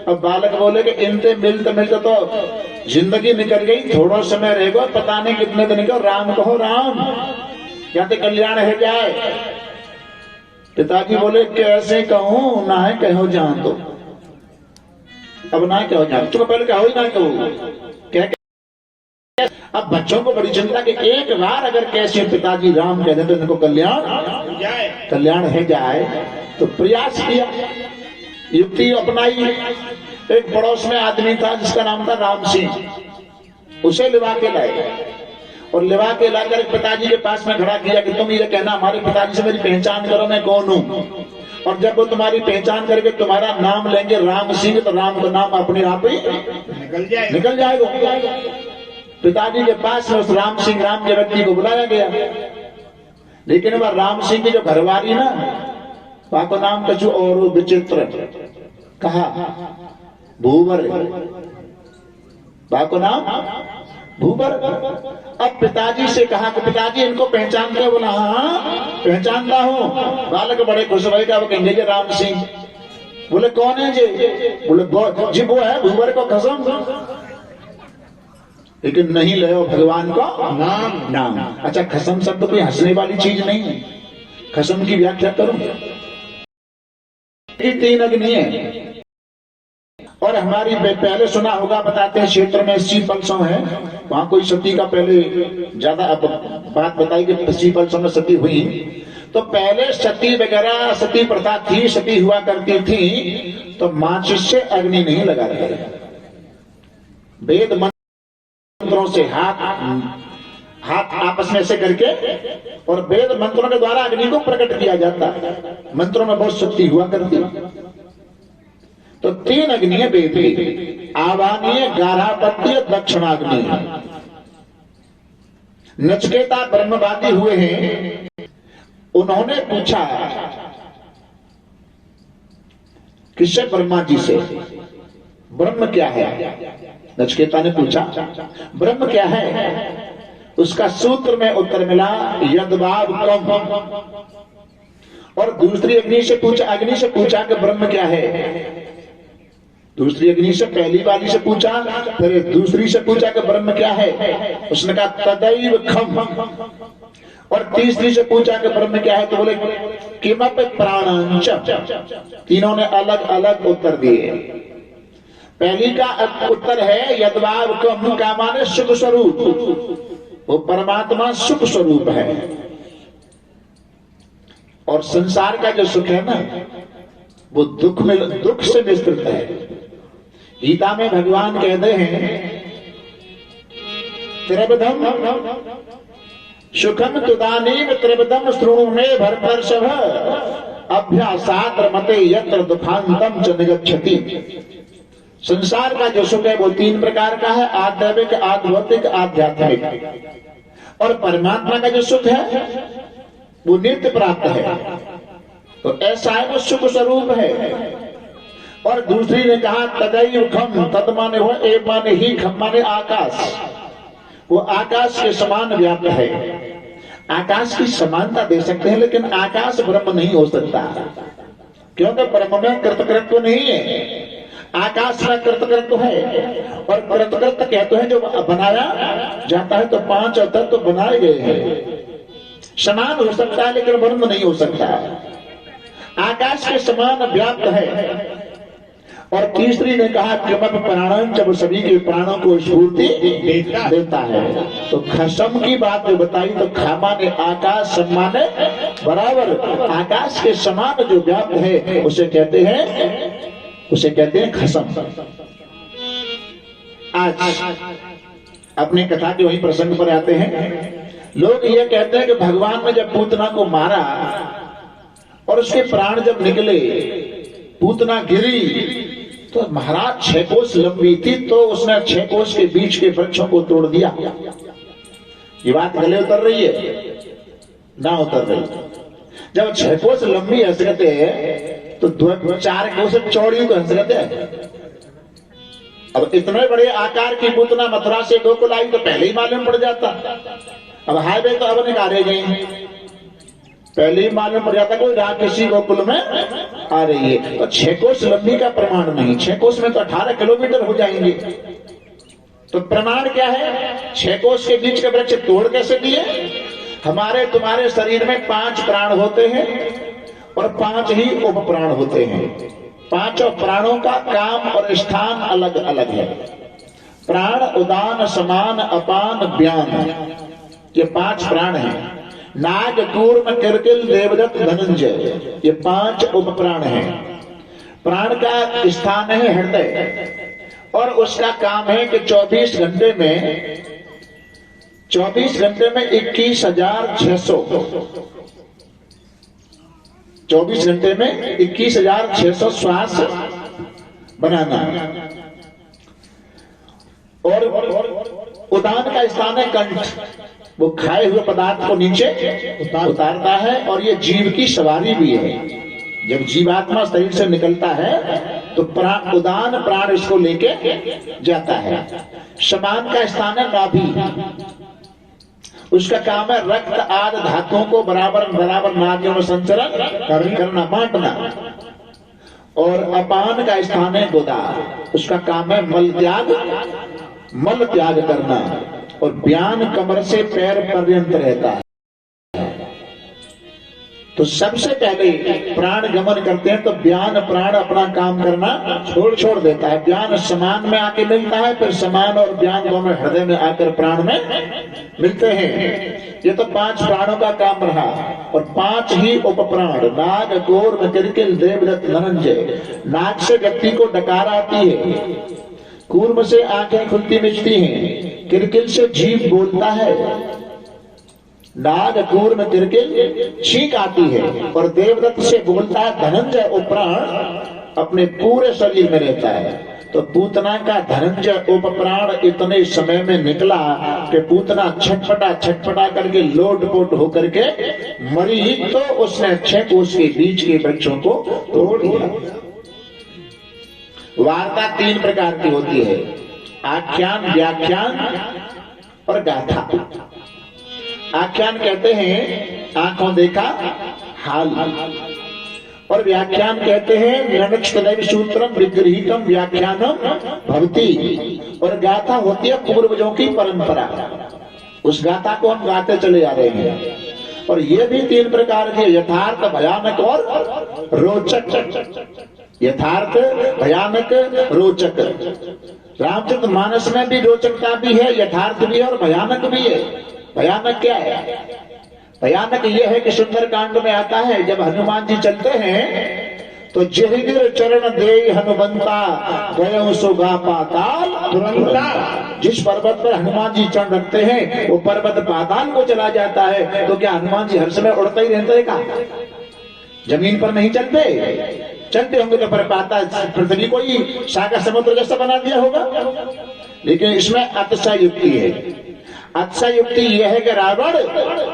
अब बालक बोले कि इनसे मिलते मिलते तो जिंदगी निकल गई, थोड़ा समय रहेगा, पता नहीं कितने दिन का, राम कहो राम, या तो कल्याण है जाए। पिताजी बोले कैसे कहूं, ना है कहो जान दो, अब ना कहो जान, तुम पहले कहो ही ना कहो, क्या। अब बच्चों को बड़ी चिंता कि एक बार अगर कैसे पिताजी राम कह दें तो इनको कल्याण है जाए, तो प्रयास किया, युक्ति अपनाई। एक पड़ोस में आदमी था जिसका नाम था राम सिंह, उसे लिवा के लाए और लिवा के लाकर पिताजी के पास में खड़ा किया कि तुम ये कहना हमारे पिताजी से मेरी पहचान करो, मैं कौन हूं, और जब वो तुम्हारी पहचान करके तुम्हारा नाम लेंगे राम सिंह, तो राम का नाम अपने आप ही निकल जाएगा। पिताजी के पास में उस राम सिंह नाम के व्यक्ति को बुलाया गया, लेकिन वह राम सिंह की जो घरवाली ना, वहां का नाम कछु और विचित्र, कहा भूवर, वहां का नाम भूवर। अब पिताजी से कहा कि पिताजी इनको पहचानते हो? बोला हाँ पहचानता हूँ। बालक बड़े खुश भएगा, वो कहेंगे कि राम सिंह। बोले कौन है जी? बोले जी वो है भूवर को कसम, लेकिन नहीं ले भगवान को नाम। अच्छा, खसम शब्द कोई हंसने वाली चीज नहीं है, खसम की व्याख्या करूं, 3 अग्नि है। और हमारी पहले सुना होगा, बताते हैं क्षेत्र में 80 पलसों है, वहां कोई सती का पहले ज्यादा बात बताई कि 80 पलसों में सती हुई, तो पहले सती वगैरह सती प्रथा थी, सती हुआ करती थी, तो माचिस से अग्नि नहीं लगाते, वेद मंत्रों से हाथ आपस में से करके, और वेद मंत्रों के द्वारा अग्नि को प्रकट किया जाता। मंत्रों में बहुत शक्ति हुआ करती। तो 3 अग्नि है वेद की, आवानीय, गार्हपत्य, दक्षिणाग्नि। नचिकेता ब्रह्मवादी हुए हैं, उन्होंने पूछा किससे? ब्रह्मा जी से, ब्रह्म क्या है? नचिकेता ने पूछा ब्रह्म क्या है? उसका सूत्र में उत्तर मिला यद्वाव कम। और दूसरी अग्नि से पूछा कि ब्रह्म क्या है? दूसरी अग्नि से पहली वाली से पूछा, फिर दूसरी से पूछा कि ब्रह्म क्या है, उसने कहा तदैव खम। और तीसरी से पूछा कि ब्रह्म क्या है, तो बोले किमपि प्राणांच। तीनों ने अलग अलग उत्तर दिए। पहली का उत्तर है यद्वाव कम, का माने सुख स्वरूप, वो परमात्मा सुख स्वरूप है। और संसार का जो सुख है ना, वो दुख से विस्तृत है। गीता में भगवान कहते हैं त्रिविधम सुखम तुदानीम त्रिविधम शृणु मे भरतर्षभ अभ्यासात् रमते यत्र दुखांतम च निगच्छति। संसार का जो सुख है वो तीन प्रकार का है, आध्यात्मिक, आध्यात्मिक, आध्यात्मिक। और परमात्मा का जो सुख है वो नित्य प्राप्त है। तो ऐसा है, वो सुख स्वरूप है। और दूसरी ने कहा तदैव खम, तद माने हो, ए माने ही, खम माने आकाश। वो आकाश के समान व्याप्त है। आकाश की समानता दे सकते हैं, लेकिन आकाश ब्रह्म नहीं हो सकता, क्योंकि ब्रह्म में कृतकृत्व नहीं है, आकाश में कृतकृत्व है। और कृतकृत्व कहते हैं जो बनाया जाता है, तो पांच तत्व तो बनाए गए हैं। समान हो सकता है लेकिन ब्रह्म नहीं हो सकता। आकाश के समान व्याप्त है। और तीसरी ने कहा किमपि प्राणं, जब सभी के प्राणों को स्फूर्ति देता है। तो खसम की बात जो बताई, तो खामा ने आकाश सम्माने बराबर, आकाश के समान जो व्याप्त है उसे कहते हैं खसम। आज अपनी कथा के वही प्रसंग पर आते हैं। लोग ये कहते हैं कि भगवान ने जब पूतना को मारा और उसके प्राण जब निकले, पूतना गिरी, तो महाराज 6 कोस लंबी थी, तो उसने 6 कोस के बीच के वृक्षों को तोड़ दिया। ये बात गले उतर रही है ना उतर रही? जब 6 कोस लंबी हसरत है तो 4 कोस चौड़ी तो हसरत है। अब इतने बड़े आकार की पूतना मथुरा से गोकुल आई तो पहले ही मालूम पड़ जाता। अब हाईवे तो अब निकाले गए, पहले ही मालूम पड़ जाता कोई राक्षसी गोकुल में आ रही है। तो 6 कोस लंबी का प्रमाण नहीं, 6 कोस में तो 18 किलोमीटर हो जाएंगे। तो प्रमाण क्या है? 6 कोस के बीच के वृक्ष तोड़ कैसे दिए? हमारे तुम्हारे शरीर में 5 प्राण होते हैं और 5 ही उप प्राण होते हैं। 5 प्राणों का काम और स्थान अलग अलग है। प्राण, उदान, समान, अपान, व्यान, ये 5 प्राण हैं। नाग, कूर्म, किरकिल, देवदत्त, धनंजय, ये 5 उप प्राण हैं। प्राण का स्थान है हृदय, और उसका काम है कि 24 घंटे में 21,600 24 घंटे में 21,600 श्वास बनाना। और उदान का स्थान है कंठ, वो खाए हुए पदार्थ को नीचे उतारता है। और ये जीव की सवारी भी है। जब जीवात्मा शरीर से निकलता है तो उदान प्राण इसको लेके जाता है। समान का स्थान है नाभि, उसका काम है रक्त आदि धातुओं को बराबर बराबर नाभियों में संचरण करना, बांटना। और अपान का स्थान है गुदा, उसका काम है मल त्याग करना। और व्यान कमर से पैर पर्यंत रहता है। तो सबसे पहले प्राण गमन करते हैं तो व्यान प्राण अपना काम करना छोड़ देता है। व्यान समान में आके मिलता है, फिर समान और व्यान दोनों हृदय में आकर प्राण में मिलते हैं। ये तो 5 प्राणों का काम रहा। और 5 ही उप प्राण, नाग, कूर्म, किरकिल, देवदत्त, धनंजय। नाग से व्यक्ति को डकार आती है, कूर्म से आंखें खुलती मिचती हैं, किरकिल से जीभ बोलता है, नाग, कूर्म, किरकिल छींक आती है, और देवदत्त से बोलता है धनंजय। उपप्राण अपने पूरे शरीर में रहता है। तो पूतना का धनंजय उपप्राण इतने समय में निकला कि पूतना छटपटा करके लोटपोट होकर के मरी, तो उसने 6 कोस के बीच के वृक्षों को तोड़ दिया। वार्ता 3 प्रकार की होती है, आख्यान, व्याख्यान और गाथा। आख्यान कहते हैं आंखों देखा हाल, और व्याख्यान कहते हैं ननक्षतदैव सूत्रम विग्रहीतम व्याख्यानम भवति, और गाथा होती है पूर्वजों की परंपरा। उस गाथा को हम गाते चले आ रहे हैं। और ये भी 3 प्रकार के, यथार्थ, भयानक और रोचक। यथार्थ, भयानक, रोचक। रामचरित मानस में भी रोचकता भी है, यथार्थ भी है और भयानक भी है। भयानक क्या है? भयानक यह है कि सुंदर कांड में आता है, जब हनुमान जी चलते हैं तो जहिगिर चरण दे हनुमंता गयो सुगा पाताल तुरंता। जिस पर्वत पर हनुमान जी चढ़ रखते हैं वो पर्वत पाताल को चला जाता है। तो क्या हनुमान जी हर समय उड़ते ही रहते हैं? का जमीन पर नहीं चलते? चलते होंगे तो पर पाता पृथ्वी को ही सागर समुद्र जैसा बना दिया होगा। लेकिन इसमें अतिशय युक्ति है। अतिशय युक्ति यह है कि रावण,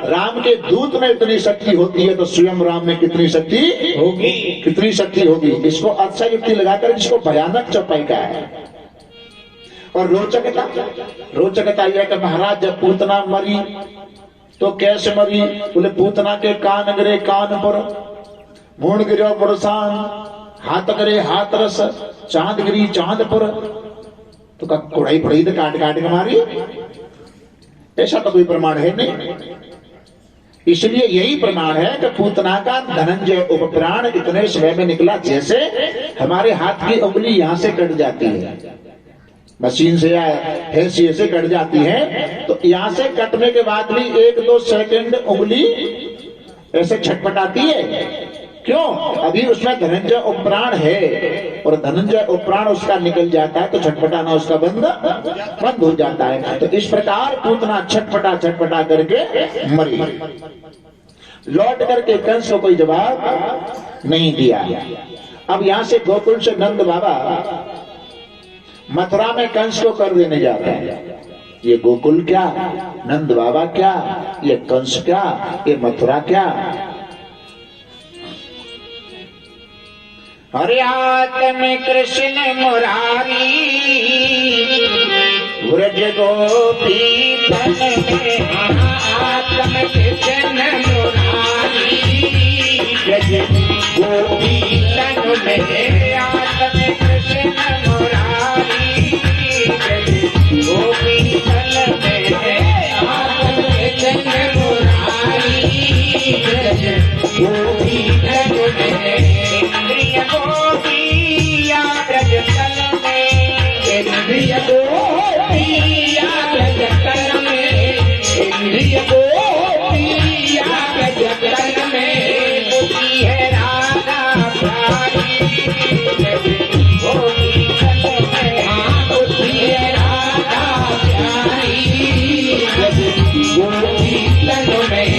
राम के दूत में इतनी शक्ति होती है तो स्वयं राम में कितनी शक्ति होगी, कितनी शक्ति होगी। इसको अतिशय युक्ति लगाकर जिसको भयानक चौपाई का है। और रोचकता, रोचकता यह कि महाराज जब पूतना मरी तो कैसे मरी? बोले पूतना के कान गिरे कान पर, मूण गिरो मुड़सान, हाथ गिरे हाथ रस, चांद गिरी चांद पर। तो कुड़ाई पड़ी तो काट काट के मारी, ऐसा तो कोई प्रमाण है नहीं। इसलिए यही प्रमाण है कि पूतना का धनंजय उपप्राण इतने समय में निकला जैसे हमारे हाथ की उंगली यहां से कट जाती है, मशीन से या हैसिए से कट जाती है। तो यहां से कटने के बाद भी 1-2 सेकंड उंगली ऐसे छटपटाती है। क्यों? अभी उसमें धनंजय उपप्राण है, और धनंजय उपप्राण उसका निकल जाता है तो छटपटाना उसका बंद हो जाता है। तो इस प्रकार पूतना छटपटा छटपटा करके मरी। लौट करके कंस को कोई जवाब नहीं दिया। अब यहां से गोकुल से नंद बाबा मथुरा में कंस को कर देने जाते हैं। ये गोकुल क्या, नंद बाबा क्या, ये कंस क्या, ये मथुरा क्या। हरे आत्म कृष्ण मुरारी व्रज गोपी तन में, आत्म कृष्ण मुरारी व्रज गोपी तन में, आत्म कृष्ण मुरारी व्रज गोपी तन में, आत्म कृष्ण मुरारी व्रज गोपी तन में। इंद्रिय गोपिया ब्रज तल में, इंद्रिय गोपिया ब्रज तल में, इंद्रिय गोपिया ब्रज तल में। बुद्धि है राधा प्यारी ब्रज गोपी तल में, हाँ बुद्धि है राधा प्यारी ब्रज गोपी तल में।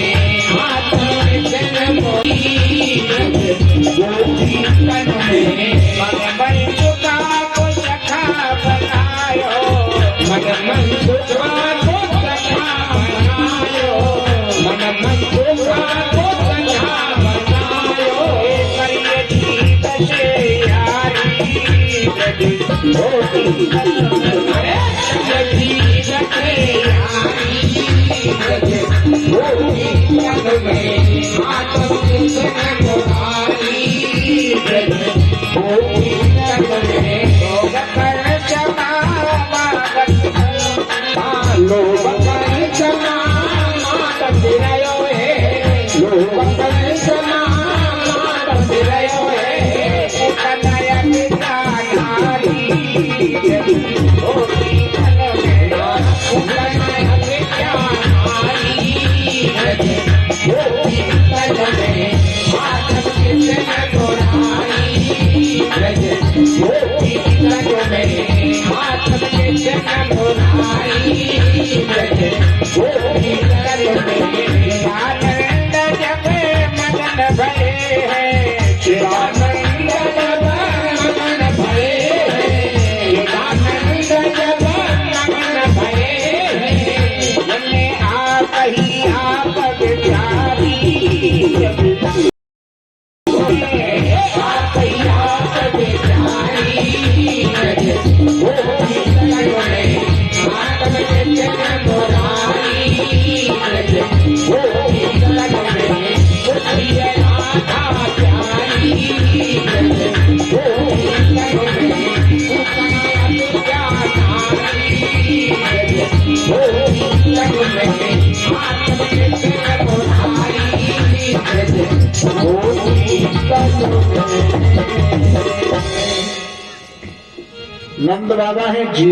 नंद बाबा है जी,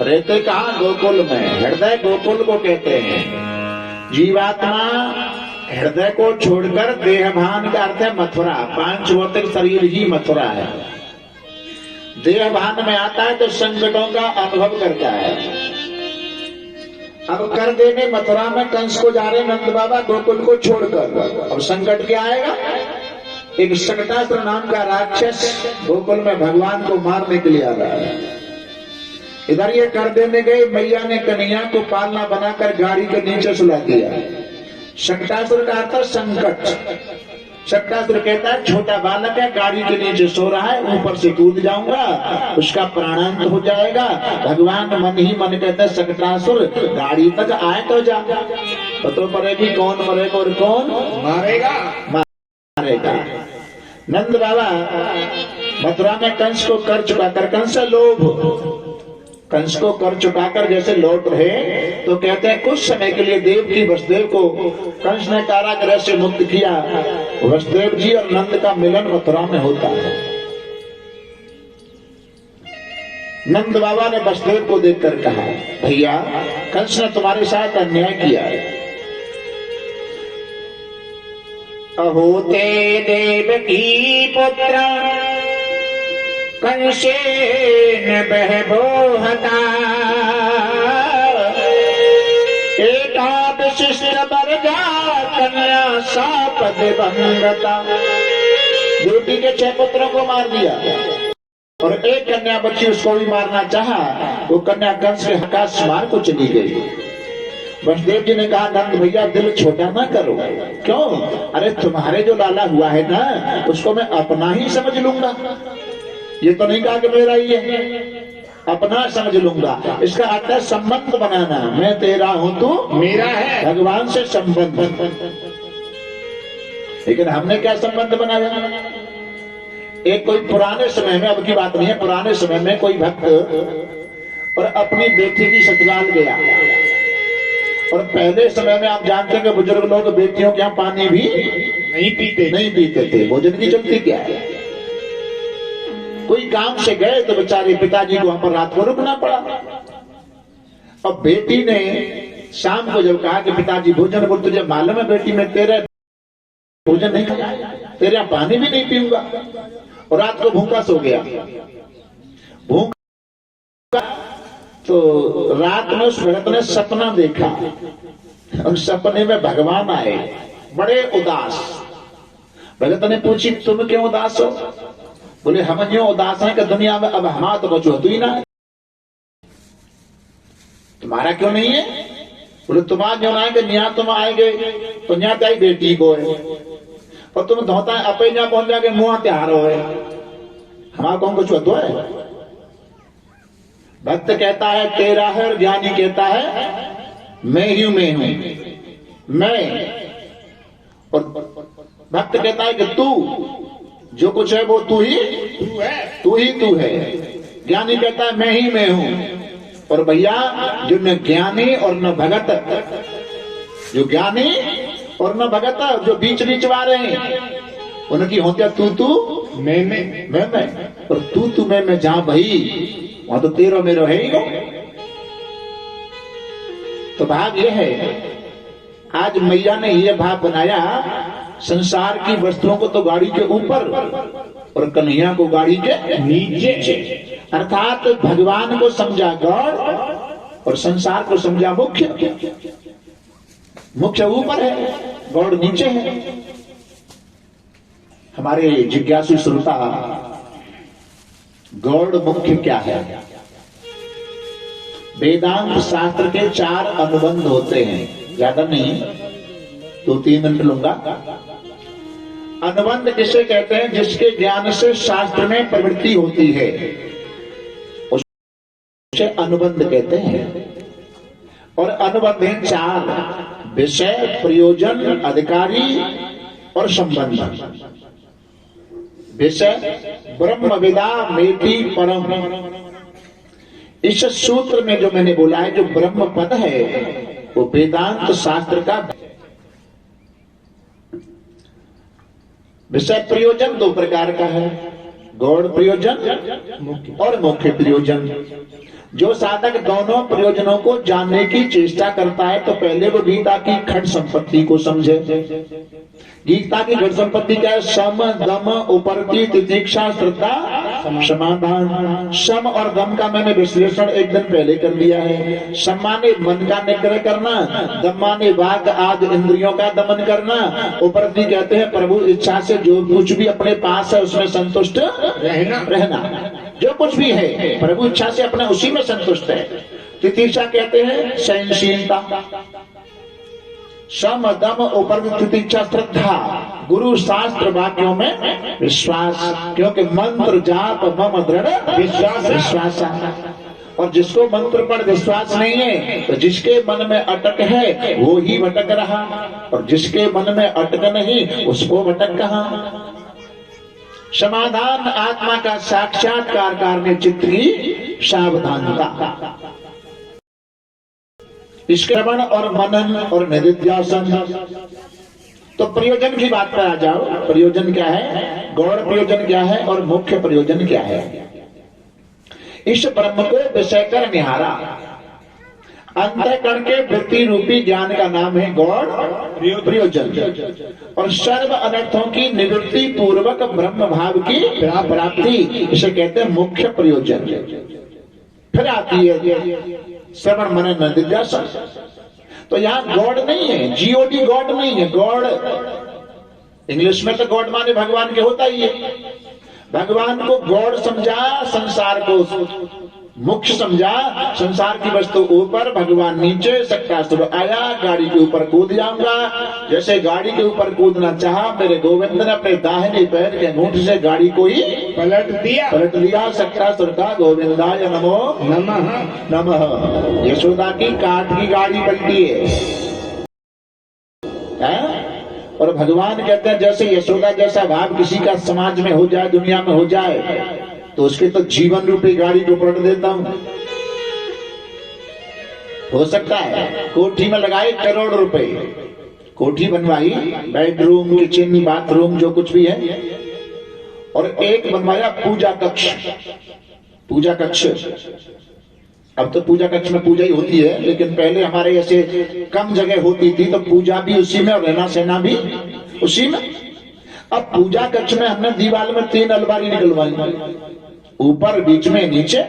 रहते कहाँ? गोकुल में। हृदय गोकुल को कहते हैं। जीवात्मा हृदय को छोड़कर देहभान का अर्थ है मथुरा। पांच भौतिक शरीर ही मथुरा है। देहभान में आता है तो संकटों का अनुभव करता है। अब कर देने मथुरा में कंस को जा रहे नंद बाबा गोकुल को छोड़कर। अब संकट क्या आएगा? एक शकटासुर नाम का राक्षस गोकुल में भगवान को मारने के लिए आ रहा है। इधर ये कर देने गए, मैया ने कन्हैया को पालना बनाकर गाड़ी के नीचे सुला दिया। शकटासुर का अर्थ संकट। शकटासुर कहता है छोटा बालक है, गाड़ी के नीचे सो रहा है, ऊपर से कूद जाऊंगा, उसका प्राणांत हो जाएगा। भगवान मन ही मन कहते हैं शकटासुर गाड़ी तक आए तो जा, तो पड़ेगी कौन मरेगा और कौन मारेगा। मारेगा। नंद बाबा मथुरा में कंस को कर चुकाकर, कंस से लोभ, कंस को कर चुकाकर जैसे लौट रहे तो कहते हैं कुछ समय के लिए देव की वसुदेव को कंस ने कारागृह से मुक्त किया। वसुदेव जी और नंद का मिलन मथुरा में होता है। नंद बाबा ने वसुदेव को देखकर कहा, भैया कंस ने तुम्हारे साथ अन्याय किया है। अहो ते देव की पुत्र कंसेन बहबोहता, एका विशिष्ट बरजा कन्या साप दिवंगता। बेटी के 6 पुत्रों को मार दिया और एक कन्या बची, उसको भी मारना चाहा। वो कन्या कंस के आकाश मार को चली गई। वसुदेव जी ने कहा, नंद भैया दिल छोटा ना करो। क्यों? अरे तुम्हारे जो लाला हुआ है ना, उसको मैं अपना ही समझ लूंगा। ये तो नहीं कहा कि मेरा ही है, अपना समझ लूंगा। इसका अर्थ है संबंध बनाना। मैं तेरा हूं तू मेरा है, भगवान से संबंध। लेकिन हमने क्या संबंध बनाया? एक कोई पुराने समय में, अब की बात नहीं है, पुराने समय में कोई भक्त और अपनी बेटी की ससुराल गया। और पहले समय में आप जानते हैं कि बुजुर्ग लोग बेटियों के यहाँ पानी भी नहीं पीते थे। भोजन की चलती क्या है? कोई काम से गए तो बेचारे पिताजी को वहां पर रात को रुकना पड़ा। अब बेटी ने शाम को जब कहा कि पिताजी भोजन, बोल तुझे मालूम है बेटी मैं तेरे भोजन नहीं खाया, तेरे यहाँ पानी भी नहीं पीऊंगा। और रात को भूखा सो गया। भूखा तो रात में उस भगत ने सपना देखा और सपने में भगवान आए, बड़े उदास। भगत ने पूछी, तुम क्यों उदास हो? बोले, हम जो उदास हैं कि दुनिया में अब हमारा तो बचो तू ही ना है। तुम्हारा क्यों नहीं है? बोले, तुम्हारा जो ना है कि न्या तुम आएगे तो न्या त्याई बेटी को है, और तुम धोता है अपे न्या पहुंच जाके मुआ त्योहार हो, हमारा कौन कुछ होता है? भक्त कहता है तेरा है और ज्ञानी कहता है मैं ही मैं हूं, मैं। और भक्त कहता है कि तू, जो कुछ है वो तू ही तू है। ज्ञानी कहता है मैं ही मैं हूं। और भैया जो न ज्ञानी और न भगत, जो ज्ञानी और न भगत, जो बीच बीच वाले हैं, उनकी होती है तू मैं। और तू मैं जहां भाई वहां तो तेरो मेरो है ही नो। तो भाग ये है, आज मैया ने ये भाव बनाया, संसार की वस्तुओं को तो गाड़ी के ऊपर और कन्हैया को गाड़ी के नीचे। अर्थात भगवान को समझा गौड़ और संसार को समझा मुख्य। मुख्य ऊपर है, गौड़ नीचे है। हमारे जिज्ञासु श्रोता, गौड़ मुख्य क्या है? वेदांत शास्त्र के 4 अनुबंध होते हैं, ज्यादा नहीं, 2-3 मिनट लूंगा। अनुबंध किसे कहते हैं? जिसके ज्ञान से शास्त्र में प्रवृत्ति होती है, उसे अनुबंध कहते हैं। और अनुबंध हैं 4: विषय, प्रयोजन, अधिकारी और संबंध। विषय ब्रह्म विदा मेति परम। इस सूत्र में जो मैंने बोला है, जो ब्रह्म पद है वो वेदांत शास्त्र का। विषय प्रयोजन दो प्रकार का है, गौड़ प्रयोजन और मुख्य प्रयोजन। जो साधक दोनों प्रयोजनों को जानने की चेष्टा करता है तो पहले वो गीता की खट संपत्ति को समझे। गीता की घट संपत्ति क्या है? सम दम उपरति तितिक्षा श्रद्धा समाधान। सम और दम का मैंने विश्लेषण एक दिन पहले कर दिया है। सम माने मन का निग्रह करना, दम माने वाग आदि इंद्रियों का दमन करना, उपरति कहते हैं प्रभु इच्छा से जो कुछ भी अपने पास है उसमें संतुष्ट रहना। जो कुछ भी है प्रभु इच्छा से अपने उसी में संतुष्ट है। तितिक्षा कहते हैं सहनशीलता। सम दम उपर तितिक्षा श्रद्धा, गुरु शास्त्र वाक्यों में विश्वास, क्योंकि मंत्र जाप मम दृढ़ विश्वास। और जिसको मंत्र पर विश्वास नहीं है तो जिसके मन में अटक है वो ही भटक रहा, और जिसके मन में अटक नहीं उसको भटक कहा। समाधान आत्मा का साक्षात्कार करने चित्त की सावधानता। श्रवण और मनन और निधिध्यासन। तो प्रयोजन की बात पर आ जाओ। प्रयोजन क्या है, गौड़ प्रयोजन क्या है और मुख्य प्रयोजन क्या है? इस ब्रह्म को विषय कर निहारा। अंतःकरण के वृत्ति रूपी ज्ञान का नाम है गौड़ प्रयोजन, और सर्व अनर्थों की निवृत्ति पूर्वक ब्रह्म भाव की प्राप्ति, इसे कहते हैं मुख्य प्रयोजन। फिर आती है श्रवण मनन निधिध्यासन। तो यहाँ गॉड नहीं है, जीओडी गॉड नहीं है, गॉड इंग्लिश में तो गॉड माने भगवान के होता ही है। भगवान को गॉड समझा, संसार को मुख्य समझा। संसार की वस्तु ऊपर, भगवान नीचे। शक्तासुर आया, गाड़ी के ऊपर कूद जाऊंगा। जैसे गाड़ी के ऊपर कूदना चाहा मेरे गोविंद ने अपने दाहिने पैर के अंगूठे से गाड़ी को ही पलट दिया। शक्तासुर का गोविंदाय नमो नमः। यशोदा की काठ की गाड़ी पलटी है। और भगवान कहते हैं जैसे यशोदा जैसा भाव किसी का समाज में हो जाए, दुनिया में हो जाए, तो उसके तो जीवन रूपी गाड़ी को पलट देता हूं। हो सकता है कोठी में लगाए करोड़ रुपए, कोठी बनवाई, बेडरूम, किचन, बाथरूम, जो कुछ भी है, और एक बनवाया पूजा कक्ष। अब तो पूजा कक्ष में पूजा ही होती है, लेकिन पहले हमारे ऐसे कम जगह होती थी तो पूजा भी उसी में और रहना सहना भी उसी में। अब पूजा कक्ष में हमने दीवार में 3 अलमारी निकलवाई, ऊपर, बीच में, नीचे।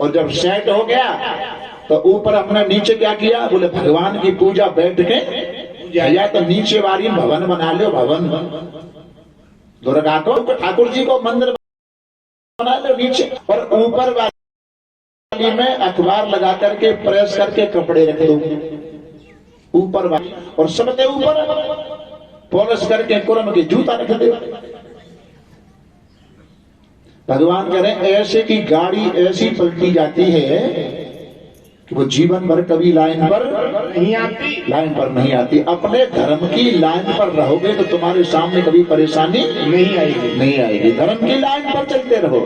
और जब सेट हो गया तो ऊपर हमने नीचे क्या किया, बोले भगवान की पूजा बैठ के, या तो नीचे वाली भवन बना लो, भवन दुर्गा को, ठाकुर जी को मंदिर बना लो नीचे, और ऊपर वाली में अखबार लगा करके प्रेस करके कपड़े रख दो ऊपर वाली, और सबसे ऊपर पॉलिश करके कुरम के जूता रख दो। भगवान कह रहे हैं ऐसे की गाड़ी ऐसी पलटी जाती है कि वो जीवन भर कभी लाइन पर नहीं आती। अपने धर्म की लाइन पर रहोगे तो तुम्हारे सामने कभी परेशानी नहीं आएगी। धर्म की लाइन पर चलते रहो,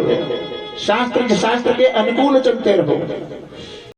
शास्त्र के अनुकूल चलते रहो।